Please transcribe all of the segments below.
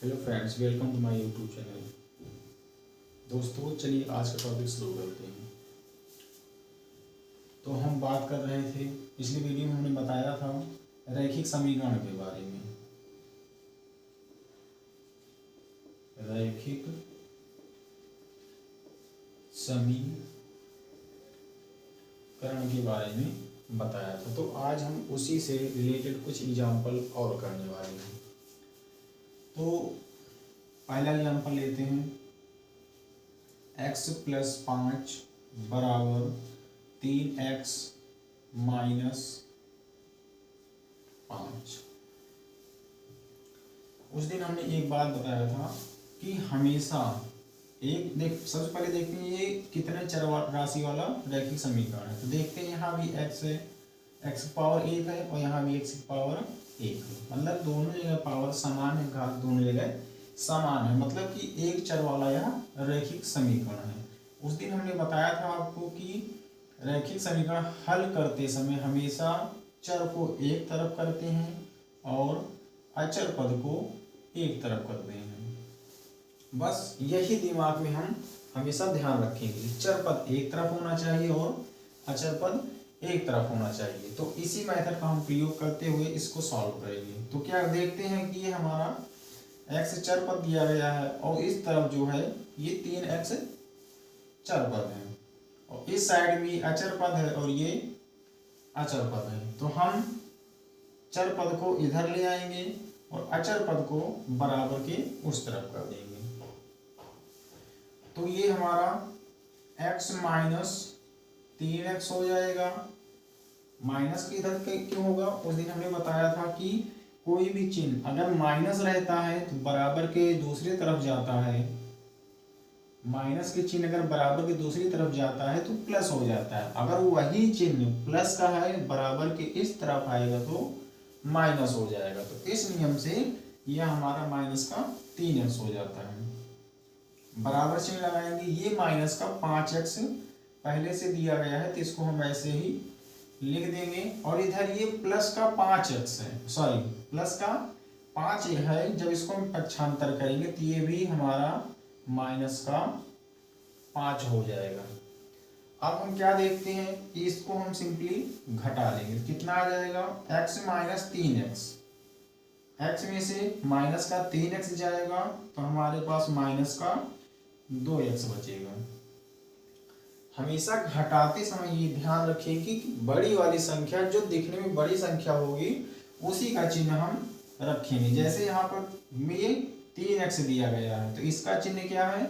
Hello friends, welcome to my YouTube channel. दोस्तों चलिए आज का टॉपिक शुरू करते हैं। तो हम बात कर रहे थे, पिछली वीडियो में हमने बताया था रैखिक समीकरण के बारे में। रैखिक समीकरण के बारे में बताया था। तो आज हम उसी से रिलेटेड कुछ एग्जाम्पल और करने वाले हैं। तो पहला एग्जाम्पल लेते हैं, x + 5 बराबर 3x - 5। उस दिन हमने एक बात बताया था कि हमेशा सबसे पहले देखते हैं ये कितने चर राशि वाला रैखिक समीकरण है। तो देखते हैं यहाँ भी x है, x की पावर 1 है और यहाँ भी x की पावर 1 है। मतलब दोनों जगह पावर समान है, घात दोनों जगह समान है, मतलब कि एक चर वाला यह रैखिक समीकरण है। उस दिन हमने बताया था आपको कि रैखिक समीकरण हल करते समय हमेशा चर को एक तरफ करते हैं और अचर पद को एक तरफ करते हैं। बस यही दिमाग में हम हमेशा ध्यान रखेंगे, चर पद एक तरफ होना चाहिए और अचर पद एक तरफ होना चाहिए। तो इसी मेथड का हम प्रयोग करते हुए इसको सॉल्व करेंगे। तो क्या देखते हैं कि ये हमारा x चर पद दिया गया है और इस तरफ जो है ये 3x चर पद है और इस साइड भी अचर पद है और ये अचर पद है। तो हम चर पद को इधर ले आएंगे और अचर पद को बराबर के उस तरफ कर देंगे। तो ये हमारा x - 3x हो जाएगा। माइनस की इधर क्यों होगा? उस दिन हमने बताया था कि कोई भी चिन्ह अगर माइनस रहता है तो बराबर के दूसरी तरफ जाता है। माइनस के चिन्ह अगर बराबर के दूसरी तरफ जाता है तो प्लस हो जाता है। अगर वही चिन्ह प्लस का है बराबर के इस तरफ आएगा तो माइनस हो जाएगा। तो इस नियम से यह हमारा माइनस का 3x हो जाता है। बराबर चिन्ह लगाएंगे, ये माइनस का 5x पहले से दिया गया है तो इसको हम ऐसे ही लिख देंगे और इधर ये प्लस का 5x है, सॉरी प्लस का 5 है। जब इसको हम पक्षांतर करेंगे तो ये भी हमारा माइनस का 5 हो जाएगा। अब हम क्या देखते हैं कि इसको हम सिंपली घटा लेंगे। कितना आ जाएगा? x - 3x। x में से माइनस का 3x जाएगा तो हमारे पास माइनस का 2x बचेगा। हमेशा घटाते समय ये ध्यान रखें कि बड़ी वाली संख्या जो दिखने में बड़ी संख्या होगी उसी का चिन्ह हम रखेंगे। जैसे यहाँ पर ये 3x दिया गया है तो इसका चिन्ह क्या है?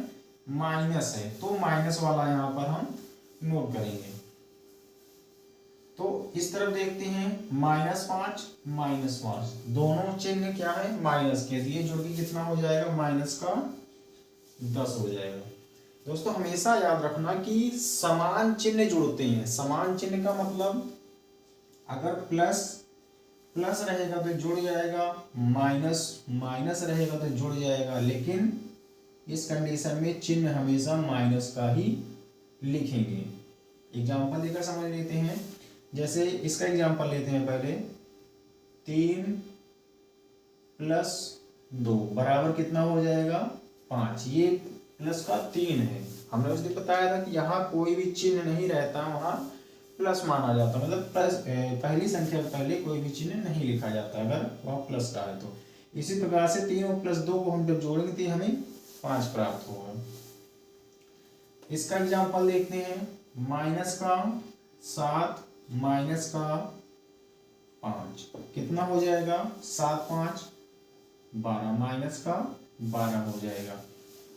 माइनस है, तो माइनस वाला यहाँ पर हम नोट करेंगे। तो इस तरफ देखते हैं -5 - 5, दोनों चिन्ह क्या है? माइनस के। ये जो कि कितना हो जाएगा? माइनस का 10 हो जाएगा। दोस्तों हमेशा याद रखना कि समान चिन्ह जुड़ते हैं। समान चिन्ह का मतलब अगर प्लस प्लस रहेगा तो जुड़ जाएगा, माइनस माइनस रहेगा तो जुड़ जाएगा, लेकिन इस कंडीशन में चिन्ह हमेशा माइनस का ही लिखेंगे। एग्जाम्पल देकर समझ लेते हैं। जैसे इसका एग्जाम्पल लेते हैं पहले, 3 + 2 बराबर कितना हो जाएगा? 5। ये प्लस का 3 है। हमने उस दिन बताया था कि यहाँ कोई भी चिन्ह नहीं रहता, वहाँ प्लस माना जाता, मतलब प्लस पहली संख्या के पहले कोई भी चिन्ह नहीं लिखा जाता अगर वह प्लस का है तो। इसी प्रकार से 3 और +2 को हम जब जोड़ेंगे तो हमें 5 प्राप्त होगा। इसका एग्जाम्पल देखते हैं, -7 - 5 कितना हो जाएगा? 7 - 5 = 12, -12 हो जाएगा।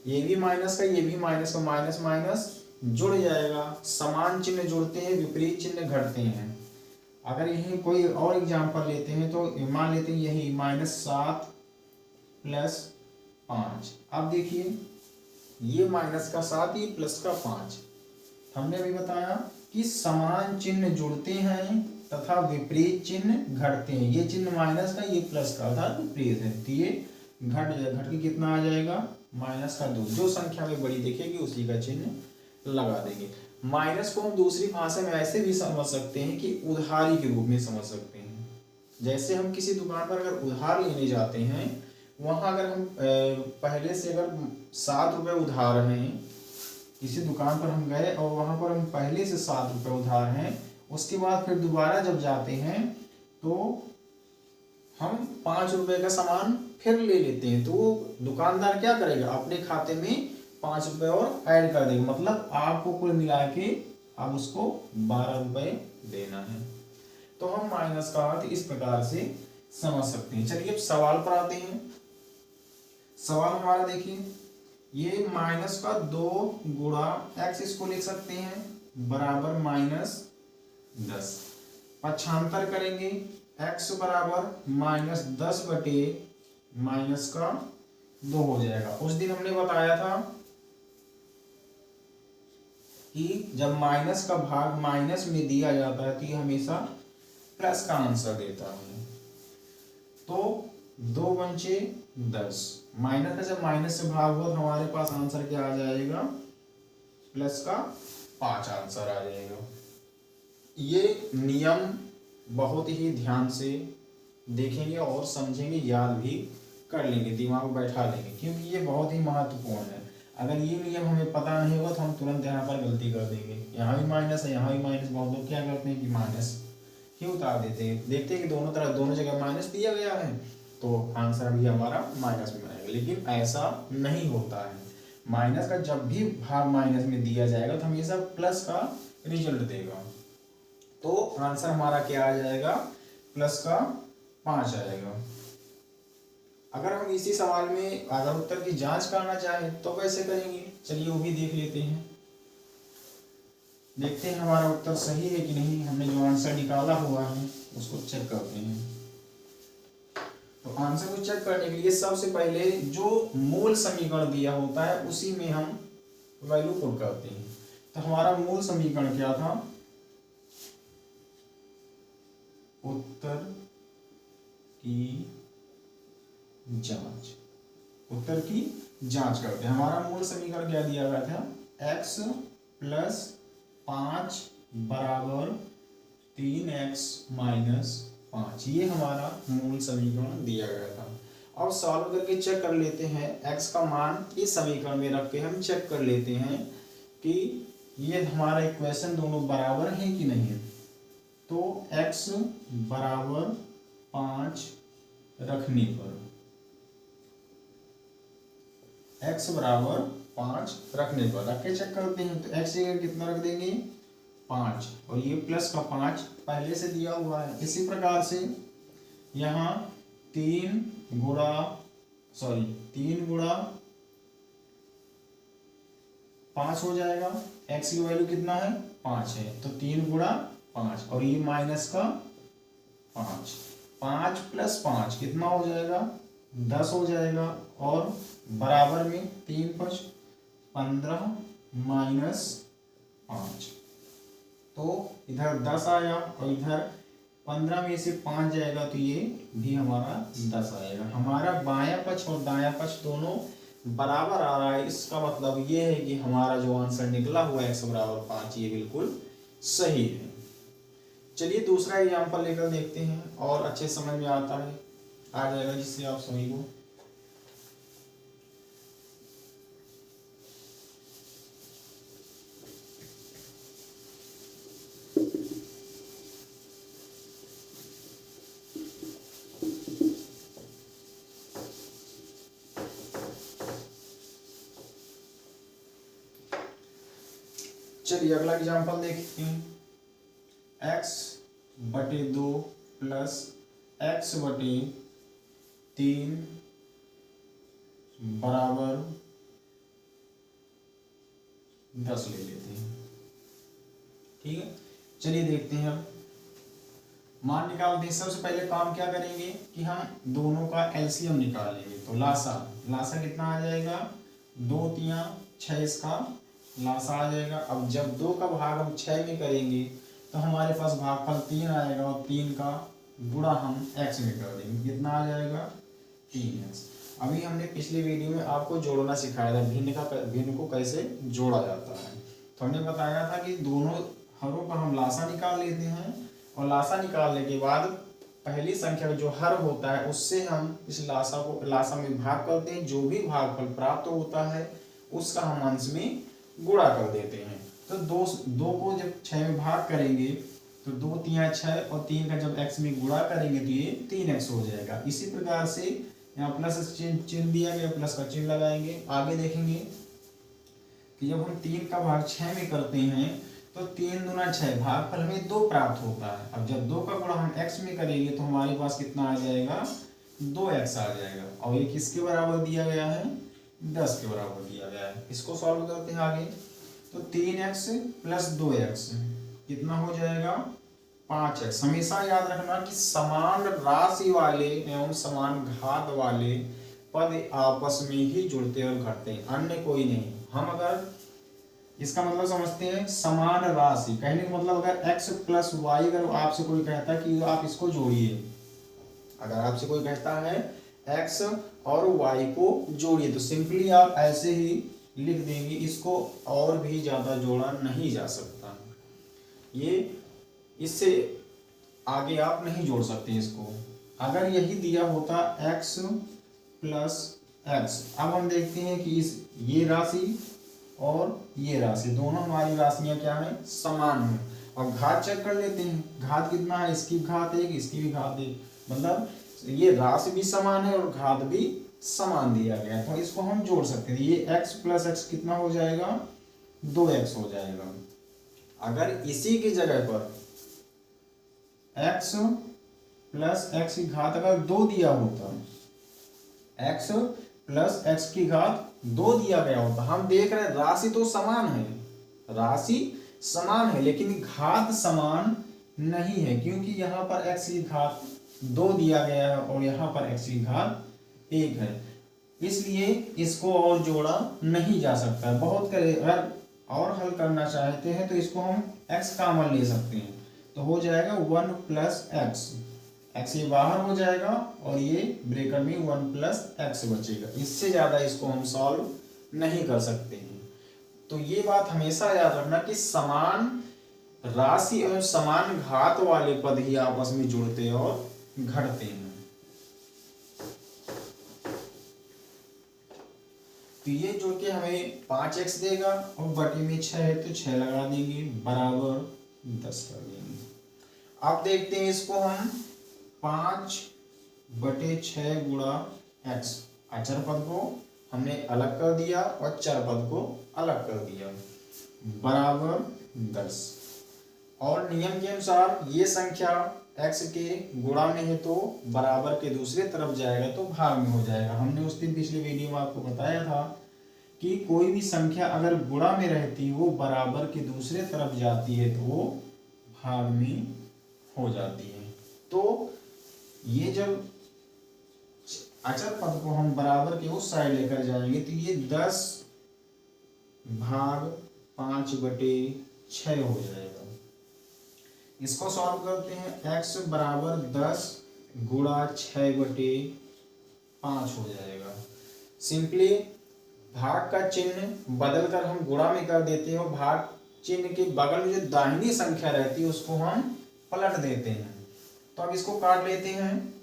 ये भी माइनस का, ये भी माइनस का, माइनस माइनस जुड़ जाएगा। समान चिन्ह जुड़ते हैं, विपरीत चिन्ह घटते हैं। अगर यही कोई और एग्जाम्पल लेते हैं तो मान लेते हैं यही -7 + 5। अब देखिए ये माइनस का 7, ये प्लस का 5। हमने अभी बताया कि समान चिन्ह जुड़ते हैं तथा विपरीत चिन्ह घटते हैं। ये चिन्ह माइनस का, ये प्लस का, अर्थात विपरीत है, तो ये घट के कितना आ जाएगा? -2। जो संख्या में बड़ी दिखेगी उसी का चिन्ह लगा देंगे। माइनस को हम दूसरी भाषा में ऐसे भी समझ सकते हैं कि उधारी के रूप में समझ सकते हैं। जैसे हम किसी दुकान पर अगर उधार लेने जाते हैं, वहाँ अगर हम पहले से अगर 7 रुपये उधार हैं, किसी दुकान पर हम गए और वहाँ पर हम पहले से 7 रुपये उधार हैं, उसके बाद फिर दोबारा जब जाते हैं तो हम 5 रुपये का सामान फिर ले लेते हैं, तो वो दुकानदार क्या करेगा, अपने खाते में 5 रुपये और ऐड कर देगा, मतलब आपको कुल मिला के अब उसको 12 रुपये देना है। तो हम माइनस का अर्थ इस प्रकार से समझ सकते हैं। चलिए अब सवाल पर आते हैं। सवाल हमारा देखिए, ये माइनस का 2 गुणा एक्स, इसको लिख सकते हैं बराबर -10। पक्षांतर करेंगे, एक्स बराबर -10 बटे माइनस का 2 हो जाएगा। उस दिन हमने बताया था कि जब माइनस का भाग माइनस में दिया जाता है तो ये हमेशा प्लस का आंसर देता है। तो 2 पंचे 10, माइनस का जब माइनस से भाग हुआ तो हमारे पास आंसर क्या आ जाएगा, प्लस का 5 आंसर आ जाएगा। ये नियम बहुत ही ध्यान से देखेंगे और समझेंगे, याद भी कर लेंगे, दिमाग में बैठा लेंगे, क्योंकि ये बहुत ही महत्वपूर्ण है। अगर ये नियम हमें पता नहीं होगा तो हम तुरंत यहाँ पर गलती कर देंगे, यहाँ भी माइनस है, यहाँ भी माइनस। बहुत लोग क्या करते हैं कि माइनस ही उतार देते हैं, देखते हैं कि दोनों तरफ दोनों जगह माइनस दिया गया है तो आंसर भी हमारा माइनस में आएगा, लेकिन ऐसा नहीं होता है। माइनस का जब भी भाग माइनस में दिया जाएगा तो हमेशा प्लस का रिजल्ट देगा। तो आंसर हमारा क्या आ जाएगा, प्लस का 5 आएगा। अगर हम इसी सवाल में अगर उत्तर की जांच करना चाहें तो कैसे करेंगे, चलिए वो भी देख लेते हैं। देखते हैं हमारा उत्तर सही है कि नहीं। हमने जो आंसर निकाला हुआ है उसको चेक करते हैं। तो आंसर को चेक करने के लिए सबसे पहले जो मूल समीकरण दिया होता है उसी में हम वैल्यू पुट करते हैं। तो हमारा मूल समीकरण क्या था, उत्तर की जांच, उत्तर की जांच करते हैं। हमारा मूल समीकरण क्या दिया गया था, x + 5 बराबर 3x - 5, ये हमारा मूल समीकरण दिया गया था। अब सॉल्व करके चेक कर लेते हैं, x का मान इस समीकरण में रख के हम चेक कर लेते हैं कि ये हमारा इक्वेशन दोनों बराबर है कि नहीं। तो x बराबर 5 रखने पर, x बराबर 5 रखने पर रख के चेक करते हैं। तो x जगह कितना रख देंगे, 5, और ये प्लस का 5 पहले से दिया हुआ है। इसी प्रकार से यहाँ 3 गुणा 5 हो जाएगा। x की वैल्यू कितना है, 5 है, तो 3 गुणा 5, और ये माइनस का 5, 5 + 5 कितना हो जाएगा, 10 हो जाएगा, और बराबर में 3 × 5 = 15 - 5, तो इधर 10 आया और इधर 15 में से 5 जाएगा तो ये भी हमारा 10 आएगा। हमारा बायां पक्ष और दायां पक्ष दोनों बराबर आ रहा है। इसका मतलब ये है कि हमारा जो आंसर निकला हुआ है x बराबर 5 ये बिल्कुल सही है। चलिए दूसरा एग्जाम्पल लेकर देखते हैं और अच्छे समझ में आ जाएगा, जिससे आप सभी को चलिए अगला एग्जाम्पल देखते हैं। x/2 + x/3 बराबर 10 ले लेते हैं। ठीक है, चलिए देखते हैं। अब मान निकालते हैं। सबसे पहले काम क्या करेंगे कि हम दोनों का एलसीएम निकालेंगे। तो लासा कितना आ जाएगा, 2 × 3 = 6, इसका लासा आ जाएगा। अब जब 2 का भाग हम 6 में करेंगे तो हमारे पास भागफल 3 आएगा, और 3 का गुणा हम x में कर देंगे, कितना आ जाएगा, 3x। अभी हमने पिछले वीडियो में आपको जोड़ना सिखाया था, भिन्न को कैसे जोड़ा जाता है। तो हमने बताया था कि दोनों हरों का हम लासा निकाल लेते हैं, और लासा निकालने के बाद पहली संख्या जो हर होता है उससे हम इस लासा में भाग करते हैं, जो भी भागफल प्राप्त होता है उसका हम अंश में गुणा कर देते हैं। तो दो को जब 6 में भाग करेंगे तो 2 3 6 और 3 का जब x में गुणा करेंगे तो ये 3x हो जाएगा। इसी प्रकार से यहाँ प्लस चिन्ह दिया गया, प्लस का चिन्ह लगाएंगे। आगे देखेंगे कि जब हम 3 का भाग 6 में करते हैं तो 3 दूना 6, भागफल में 2 प्राप्त होता है। अब जब 2 का गुणा हम x में करेंगे तो हमारे पास कितना आ जाएगा, 2x आ जाएगा। और ये किसके बराबर दिया गया है, 10 के बराबर दिया गया है। इसको सॉल्व करते हैं आगे। तो 3x प्लस 2x कितना हो जाएगा, 5x। हमेशा याद रखना कि समान राशि वाले एवं समान घात वाले पद आपस में ही जुड़ते और घटते हैं, अन्य कोई नहीं। हम अगर इसका मतलब समझते हैं समान राशि, कहने का मतलब अगर x प्लस वाई, अगर आपसे कोई कहता है कि आप इसको जोड़िए, अगर आपसे कोई कहता है x और y को जोड़िए, तो सिंपली आप ऐसे ही लिख देंगे, इसको और भी ज्यादा जोड़ा नहीं जा सकता। ये इससे आगे आप नहीं जोड़ सकते इसको। अगर यही दिया होता x प्लस x, अब हम देखते हैं कि ये राशि और ये राशि दोनों हमारी राशियां क्या है, समान है। और घात चेक कर लेते हैं, घात कितना है, इसकी घात 1, इसकी भी घात 1, मतलब ये राशि भी समान है और घात भी समान दिया गया है, तो इसको हम जोड़ सकते हैं। ये x प्लस x कितना हो जाएगा, 2x हो जाएगा। अगर इसी की जगह पर x प्लस x की घात अगर 2 दिया होता, x प्लस x की घात 2 दिया गया होता, हम देख रहे हैं राशि तो समान है, राशि समान है लेकिन घात समान नहीं है, क्योंकि यहाँ पर x की घात 2 दिया गया है और यहाँ पर x की घात 1 है, इसलिए इसको और जोड़ा नहीं जा सकता। बहुत करे, अगर और हल करना चाहते हैं तो इसको हम x कॉमन ले सकते हैं, तो हो जाएगा 1 प्लस x ये बाहर हो जाएगा और ये ब्रैकेट में 1 प्लस x बचेगा। इससे ज्यादा इसको हम सॉल्व नहीं कर सकते हैं। तो ये बात हमेशा याद रखना कि समान राशि एवं समान घात वाले पद ही आपस में जुड़ते और घटते हैं। तो ये जो कि हमें 5x देगा और बटे में 6 है तो 6 लगा देंगे, बराबर 10 कर देंगे। अब देखते हैं इसको हम 5/6 गुणा x, अचर पद को हमने अलग कर दिया और चर पद को अलग कर दिया, बराबर 10। और नियम के अनुसार ये संख्या x के गुणा में है तो बराबर के दूसरे तरफ जाएगा तो भाग में हो जाएगा। हमने उस दिन पिछले वीडियो में आपको बताया था कि कोई भी संख्या अगर गुणा में रहती वो बराबर के दूसरे तरफ जाती है तो वो भाग में हो जाती है। तो ये जब अचर पद को हम बराबर के उस साइड लेकर जाएंगे तो ये 10 भाग 5/6 हो जाएगा। इसको सॉल्व करते हैं, x बराबर 10 गुणा 6/5 हो जाएगा। सिंपली भाग का चिन्ह बदलकर हम गुणा में कर देते हैं और भाग चिन्ह के बगल में जो दाहिनी संख्या रहती है उसको हम पलट देते हैं। तो अब इसको काट लेते हैं,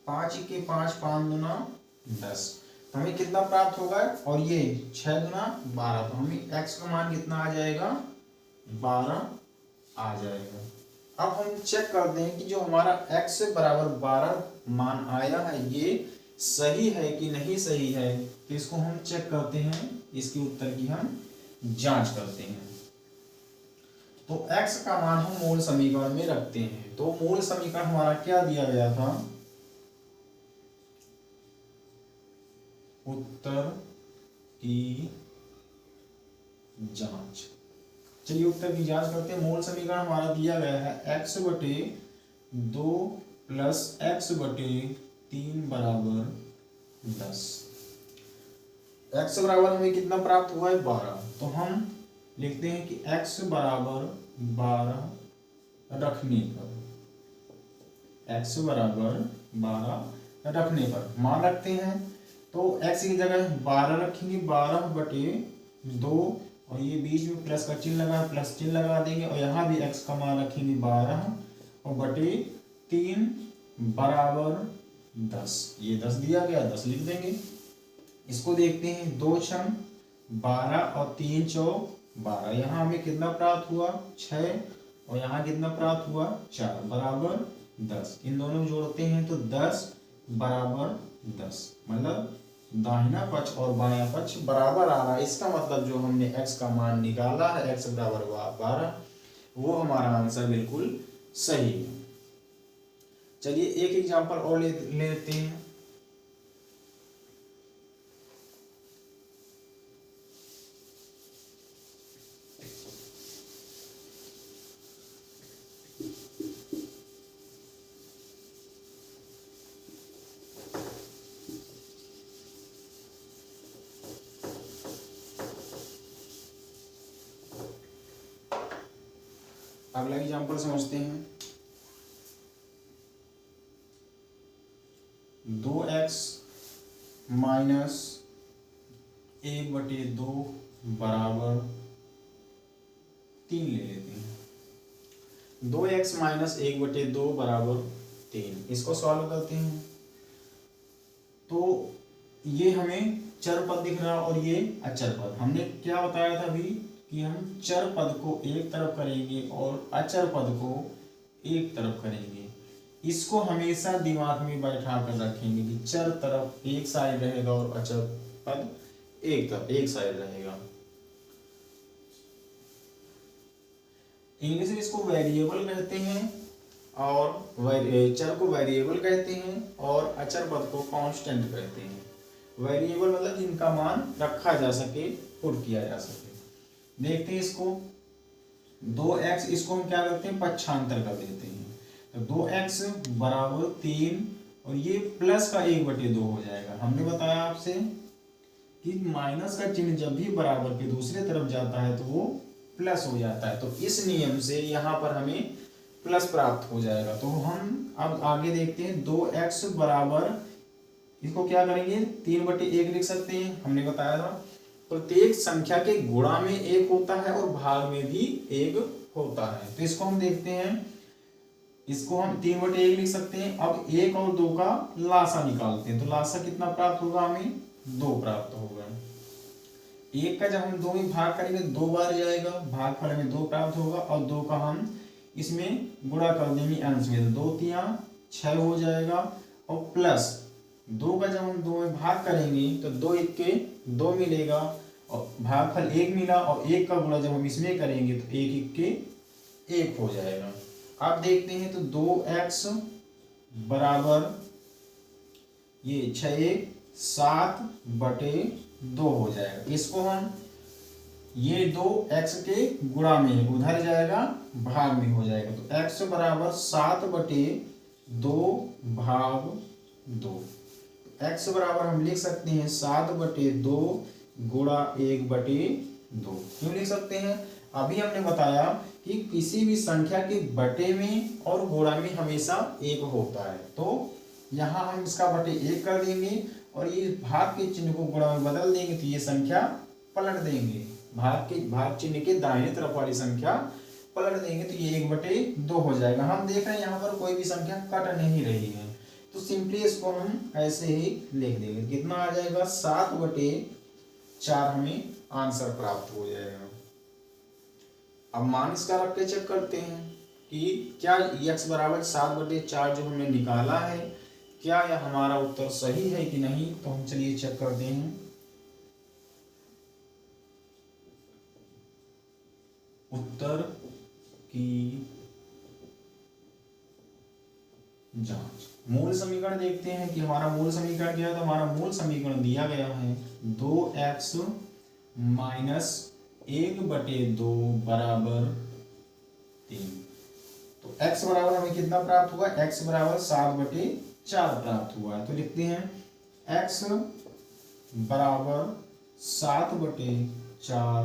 5 के 5, 5 दूना 10, तो हमें कितना प्राप्त होगा, और ये 6 दूना 12, तो हमें x का मान कितना आ जाएगा, 12 आ जाएगा। अब हम चेक करते हैं कि जो हमारा x बराबर 12 मान आया है ये सही है कि नहीं सही है, तो इसको हम चेक करते हैं, इसके उत्तर की हम जांच करते हैं। तो x का मान हम मूल समीकरण में रखते हैं। तो मूल समीकरण हमारा क्या दिया गया था, उत्तर की जांच। चलिए उत्तर की जांच करते हैं। मूल समीकरण हमारा दिया गया है x/2 प्लस x/3 बराबर 10। x बराबर हमें कितना प्राप्त हुआ है, 12, तो हम लिखते हैं कि x बराबर 12 रखने पर, x बराबर 12 रखने पर मान रखते हैं तो x की जगह 12 रखेंगे, 12/2 और ये बीच में प्लस का चिन्ह लगा, प्लस चिन्ह लगा देंगे और यहाँ भी x का मान रखेंगे 12 और बटे 3 बराबर 10, ये 10 दिया गया, 10 लिख देंगे। इसको देखते हैं, 2 छम 12 और 3 चौक 12, यहाँ हमें कितना प्राप्त हुआ 6, और यहाँ कितना प्राप्त हुआ 4 बराबर 10। इन दोनों जोड़ते हैं तो 10 बराबर 10, मतलब दाहिना पक्ष और बायां पक्ष बराबर आ रहा है। इसका मतलब जो हमने x का मान निकाला है, x बराबर 12, वो हमारा आंसर बिल्कुल सही है। चलिए एक एग्जांपल और लेते हैं। अगला एग्जांपल समझते हैं। 2x माइनस 1/2 बराबर 3 ले लेते हैं। 2x माइनस 1/2 बराबर 3, इसको सॉल्व करते हैं तो ये हमें चर पद दिख रहा और ये अचर पद। हमने क्या बताया था अभी कि हम चर पद को एक तरफ करेंगे और अचर पद को एक तरफ करेंगे। इसको हमेशा दिमाग में बैठा कर रखेंगे कि चर तरफ एक साइड रहेगा और अचर पद एक तरफ एक साइड रहेगा। इंग्लिश में इसको वेरिएबल कहते हैं और चर को वेरिएबल कहते हैं और अचर पद को कांस्टेंट कहते हैं। वेरिएबल मतलब जिनका मान रखा जा सके, पुट किया जा सके। देखते हैं इसको, 2x, इसको हम क्या करते हैं पक्षांतर कर देते हैं, तो 2x बराबर 3 और ये प्लस का 1/2 हो जाएगा। हमने बताया आपसे कि माइनस का चिन्ह जब भी बराबर के दूसरे तरफ जाता है तो वो प्लस हो जाता है, तो इस नियम से यहाँ पर हमें प्लस प्राप्त हो जाएगा। तो हम अब आगे देखते हैं, 2x बराबर, इसको क्या करेंगे 3/1 लिख सकते हैं। हमने बताया था प्रत्येक संख्या के गुणा में 1 होता है और भाग में भी 1 होता है। तो इसको हम देखते हैं, इसको हम 3/1 लिख सकते हैं। अब 1 और 2 का लासा निकालते हैं, तो लासा कितना प्राप्त होगा हमें 2 प्राप्त होगा। 1 का जब हम 2 में भाग करेंगे 2 बार जाएगा, भागफल में 2 प्राप्त होगा और 2 का हम इसमें गुणा कर देंगे अंश में, 2 3 6 हो जाएगा और प्लस 2 का जब हम 2 में भाग करेंगे तो 2 1 के 2 मिलेगा और भागफल 1 मिला और 1 का गुणा जब हम इसमें करेंगे तो 1 1 के 1 हो जाएगा। अब देखते हैं तो 2x बराबर ये 6 7/2 हो जाएगा। इसको हम ये 2 x के गुणा में उधर जाएगा भाग में हो जाएगा, तो x बराबर 7/2 भाग 2। x बराबर हम लिख सकते हैं 7/2 गुणा 1/2। क्यों लिख सकते हैं? अभी हमने बताया कि किसी भी संख्या के बटे में और गुणा में हमेशा 1 होता है, तो यहाँ हम इसका बटे 1 कर देंगे और ये भाग के चिन्ह को गुणा में बदल देंगे तो ये संख्या पलट देंगे, भाग चिन्ह के दाहिने तरफ वाली संख्या पलट देंगे तो ये 1/2 हो जाएगा। हम देख रहे हैं यहाँ पर कोई भी संख्या कट नहीं रही है, तो सिंपली इसको हम ऐसे ही लिख देंगे। कितना आ जाएगा 7/4 हमें आंसर प्राप्त हो जाएगा। अब मान इसका रख के चेक करते हैं कि क्या x बराबर 7/4 जो हमने निकाला है, क्या यह हमारा उत्तर सही है कि नहीं। तो हम चलिए चेक करते हैं। उत्तर की जांच, मूल समीकरण देखते हैं कि हमारा मूल समीकरण क्या है। तो हमारा मूल समीकरण दिया गया है 2x माइनस 1/2 बराबर 3। तो x बराबर हमें कितना प्राप्त हुआ, x बराबर 7/4 प्राप्त हुआ है। तो लिखते हैं x बराबर 7/4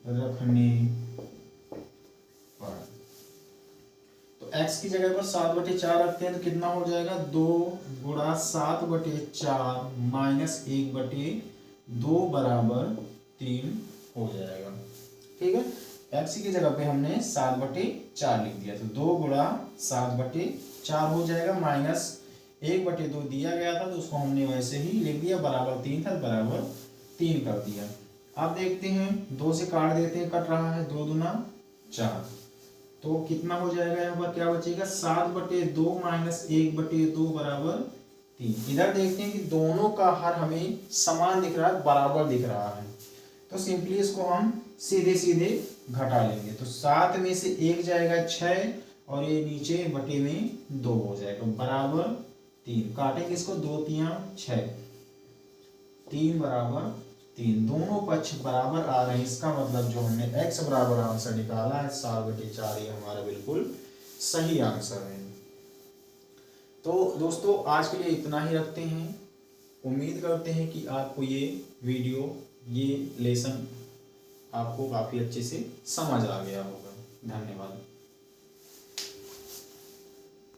रखने पर, तो x की जगह पर 7/4 रखते हैं तो कितना हो जाएगा 2 गुणा 7/4 माइनस 1/2 बराबर 3 हो जाएगा। ठीक है, x की जगह पे हमने 7/4 लिख दिया, तो 2 गुणा 7/4 हो जाएगा, माइनस 1/2 दिया गया था तो उसको हमने वैसे ही लिख दिया, बराबर 3 था, बराबर 3 कर दिया। अब देखते हैं 2 से काट देते हैं, कट रहा है, 2 दूना 4, तो कितना हो जाएगा, यहाँ पर क्या बचेगा, 7/2 माइनस 1/2 बराबर 3। इधर देखते हैं कि दोनों का हर हमें समान दिख रहा है, बराबर दिख रहा है, तो सिंपली इसको हम सीधे सीधे घटा लेंगे। तो 7 में से 1 जाएगा 6 और ये नीचे बटे में 2 हो जाएगा, बराबर 3। काटेंगे इसको, 2 3 6, 3 बराबर 3, दोनों पक्ष बराबर आ रहे हैं। इसका मतलब जो हमने x बराबर आंसर निकाला है 7/4, ये हमारा बिल्कुल सही आंसर है। तो दोस्तों आज के लिए इतना ही रखते हैं। उम्मीद करते हैं कि आपको ये वीडियो, ये लेसन आपको काफ़ी अच्छे से समझ आ गया होगा। धन्यवाद।